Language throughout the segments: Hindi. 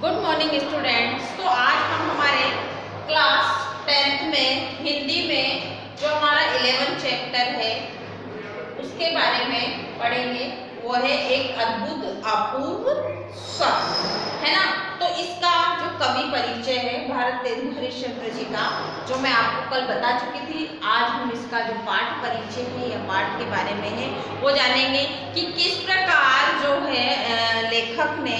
Good morning students. तो आज हम हमारे क्लास 10th में हिंदी में जो हमारा 11 चैप्टर है उसके बारे में पढ़ेंगे। वो है एक अद्भुत अपूर्व स्वप्न, है ना। तो इसका जो कवि परिचय है भारत तेंदु हरिश्चंद्र जी का, जो मैं आपको कल बता चुकी थी। आज हम इसका जो पाठ परिचय है या पाठ के बारे में है वो जानेंगे कि किस प्रकार जो है लेखक ने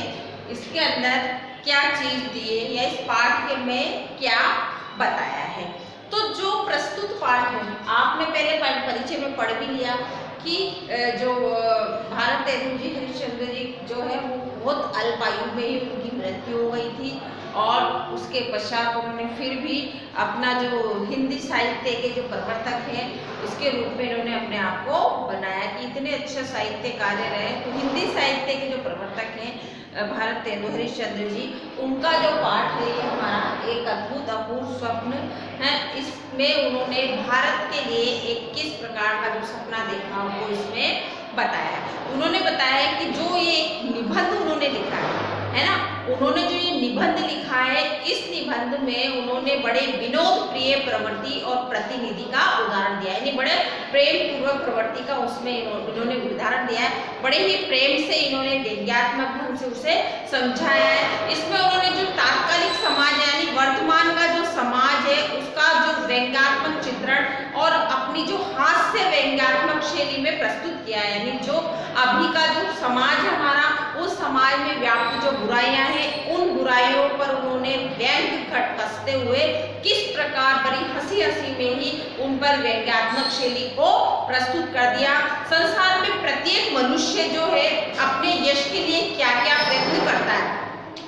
इसके अंदर क्या चीज दी है या इस पाठ के में क्या बताया है। तो जो प्रस्तुत पाठ है आपने पहले परिचय में पढ़ भी लिया कि जो भारत तेंदु जी हरिश्चंद्र जी जो है वो बहुत अल्पायु में ही उनकी मृत्यु हो गई थी, और उसके पश्चात उन्होंने फिर भी अपना जो हिंदी साहित्य के जो प्रवर्तक हैं उसके रूप में इन्होंने अपने आप को बनाया कि इतने अच्छे साहित्यकार रहे। तो हिंदी साहित्य के जो प्रवर्तक हैं भारत तेंदु हरिश्चंद्र जी, उनका जो पाठ है ये हमारा एक अद्भुत अपूर्व स्वप्न है। इसमें उन्होंने भारत के लिए एक किस प्रकार का जो सपना देखा वो इसमें बताया। उन्होंने बताया कि जो ये निबंध उन्होंने लिखा है ना, उन्होंने जो ये निबंध लिखा है इस निबंध में उन्होंने बड़े विनोद प्रिय प्रवृत्ति और प्रतिनिधि का उदाहरण दिया है, यानी बड़े प्रेम पूर्वक प्रवृत्ति का उसमें इन्होंने उदाहरण दिया है। बड़े ही प्रेम से इन्होंने व्यंग्यात्मक ढंग से उसे समझाया है। इसमें उन्होंने जो तात्कालिक समाज यानी वर्तमान का जो समाज है उसका जो व्यंग्यात्मक चित्रण और अपनी जो हास्य व्यंग्यात्मक शैली में प्रस्तुत किया है, यानी जो अभी का जो समाज है हमारा, उस समाज में व्याप्त जो बुराइयां हैं उन बुराइयों पर उन्होंने व्यंग्य कसते हुए किस प्रकार बड़ी हंसी हंसी में ही उन पर व्यंग्यात्मक शैली को प्रस्तुत कर दिया। संसार में प्रत्येक मनुष्य जो है अपने यश के लिए क्या क्या प्रयत्न करता है।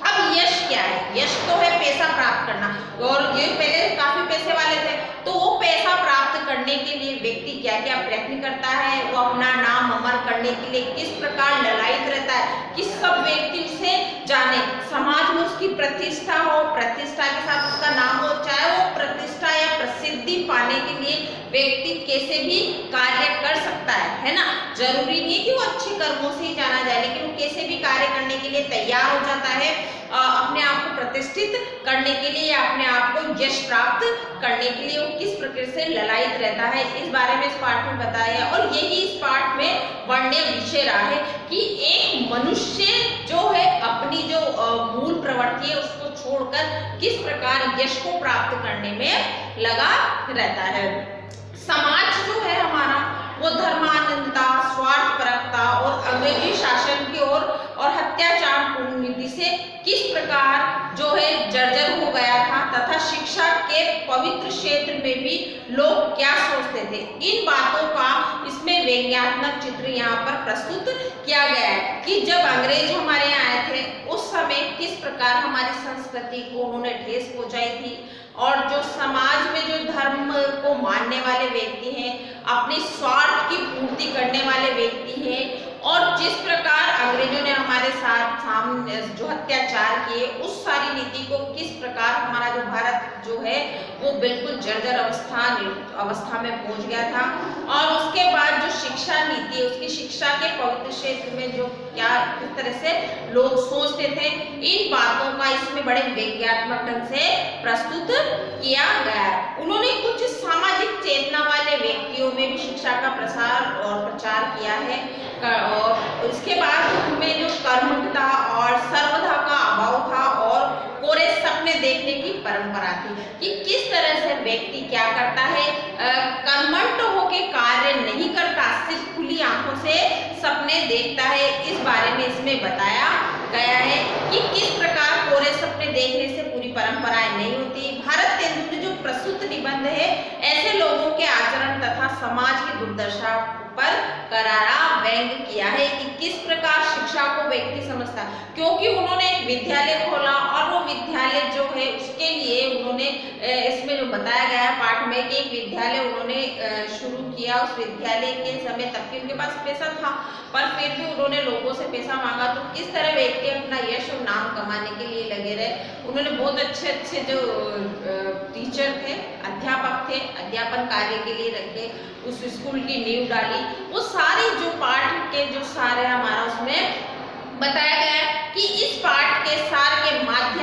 अब यश क्या है? यश तो है पैसा प्राप्त करना, और ये पहले काफी पैसे वाले थे, तो वो पैसा प्राप्त करने के लिए व्यक्ति क्या क्या प्रयत्न करता है, वो अपना नाम अमर करने के लिए किस प्रकार ललायित रहता है कि सब व्यक्ति उसे जाने, समाज में उसकी प्रतिष्ठा हो, प्रतिष्ठा के साथ उसका नाम हो, चाहे वो प्रतिष्ठा या प्रसिद्धि पाने के लिए व्यक्ति कैसे भी कार्य कर सकता है ना। जरूरी नहीं कि वो अच्छे कर्मों से ही जाना जाए, लेकिन वो कैसे भी कार्य करने के लिए तैयार हो जाता है, अपने आप को प्रतिष्ठित करने के लिए या अपने आप को यश प्राप्त करने के लिए वो किस प्रकार से ललायित रहता है, इस बारे में इस पाठ में बताया। और यही इस पाठ में वर्ण्य विषय रहा है कि एक मनुष्य जो है अपनी जो मूल प्रवृत्ति है उसको छोड़कर किस प्रकार यश को प्राप्त करने में लगा रहता है। समाज जो है हमारा वो धर्मानंदता, स्वार्थपरकता और अंग्रेजी शासन की ओर और हत्याचार पूर्ण नीति से किस प्रकार जो है जर्जर हो गया था, तथा शिक्षा के पवित्र क्षेत्र में भी लोग क्या सोचते थे, इन बातों का इसमें व्यंग्यात्मक चित्र यहाँ पर प्रस्तुत किया गया है कि जब अंग्रेज हमारे यहाँ आए थे उस समय किस प्रकार हमारी संस्कृति को उन्होंने ठेस पहुंचाई थी, और जो समाज में जो धर्म को मानने वाले व्यक्ति हैं, अपने स्वार्थ की पूर्ति करने वाले व्यक्ति हैं, और जिस प्रकार अंग्रेजों ने हमारे साथ सामने जो अत्याचार किए उस सारी नीति को किस प्रकार हमारा जो भारत जो है वो बिल्कुल जर्जर अवस्था में पहुंच गया था। और उसके बाद जो शिक्षा नीति है उसकी शिक्षा के पवित्र क्षेत्र में जो क्या किस तरह से लोग सोचते थे, इन बातों का इसमें बड़े व्यंग्यात्मक ढंग से प्रस्तुत किया गया है। उन्होंने कुछ सामाजिक चेतना वाले व्यक्तियों में भी शिक्षा का प्रसार और प्रचार किया है, और इसके बाद उनमें जो कर्मठता और सर्वधा का अभाव था और कोरे सपने देखने की परंपरा थी कि किस तरह से व्यक्ति क्या करता है, कर्मठ होके कार्य नहीं करता, सिर्फ खुली आंखों से सपने देखता है। इस बारे में इसमें बताया गया है कि किस प्रकार कोरे सपने देखने से पूरी परंपराएं नहीं होती। भारत तेंदु ने जो प्रस्तुत निबंध है ऐसे लोगों के आचरण तथा समाज की दुर्दशा पर करारा व्यंग किया है कि किस प्रकार शिक्षा को व्यक्ति समझता, क्योंकि उन्होंने एक विद्यालय खोला और वो विद्यालय जो है उसके लिए उन्होंने इसमें जो बताया गया है पाठ में कि एक विद्यालय उन्होंने शुरू किया। उस विद्यालय के समय तक कि उनके पास पैसा था, पर फिर भी उन्होंने लोगों से पैसा मांगा, तो किस तरह व्यक्ति अपना यश और नाम कमाने के लिए लगे रहे। उन्होंने बहुत अच्छे अच्छे जो टीचर थे, अध्यापक थे, अध्यापन कार्य के लिए रखे, उस स्कूल की नींव डाली। वो सारी जो पाठ के जो सारे हमारा उसमें बताया गया है कि इस पाठ के सार के माध्यम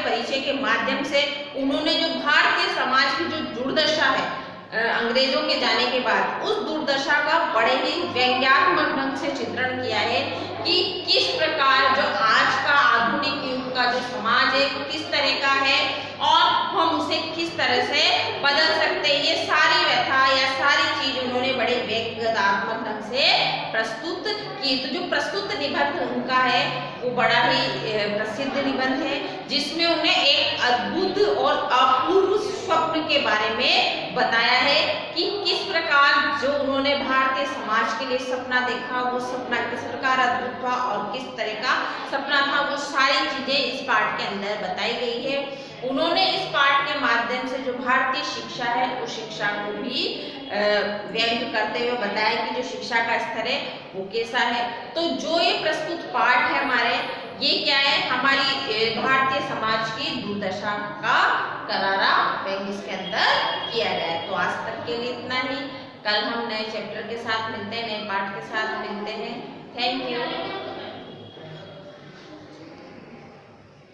परिचय के माध्यम से उन्होंने जो भारतीय समाज की जो दुर्दशा है अंग्रेजों के जाने के बाद, उस दुर्दशा का बड़े ही व्यंग्यात्मक ढंग से चित्रण किया है कि किस प्रकार जो आज का आधुनिक युग का जो समाज है किस तरह का है और हम उसे किस तरह से बदल सकते हैं। ये सारी व्यथा या सारी चीज उन्होंने बड़े व्यंग्यात्मक ढंग से प्रस्तुत की। तो जो प्रस्तुत निबंध उनका है वो बड़ा ही प्रसिद्ध निबंध है, जिसमें उन्हें एक अद्भुत और अपूर्व स्वप्न के बारे में बताया है कि किस प्रकार जो उन्होंने भारतीय समाज के लिए सपना देखा, वो सपना किस प्रकार अद्भुत था और किस तरह का सपना था, वो सारी चीजें इस पाठ के अंदर बताई गई है। उन्होंने इस पाठ के माध्यम से जो भारतीय शिक्षा है उस शिक्षा को भी व्यंग्य करते हुए बताया कि जो शिक्षा का स्तर है वो कैसा है। तो जो ये प्रस्तुत पाठ है हमारे, ये क्या है, हमारी भारतीय समाज की दुर्दशा का करारा व्यंग्य इसके अंदर किया गया है। तो आज तक के लिए इतना ही। कल हम नए चैप्टर के साथ मिलते हैं, नए पाठ के साथ मिलते हैं। Thank you.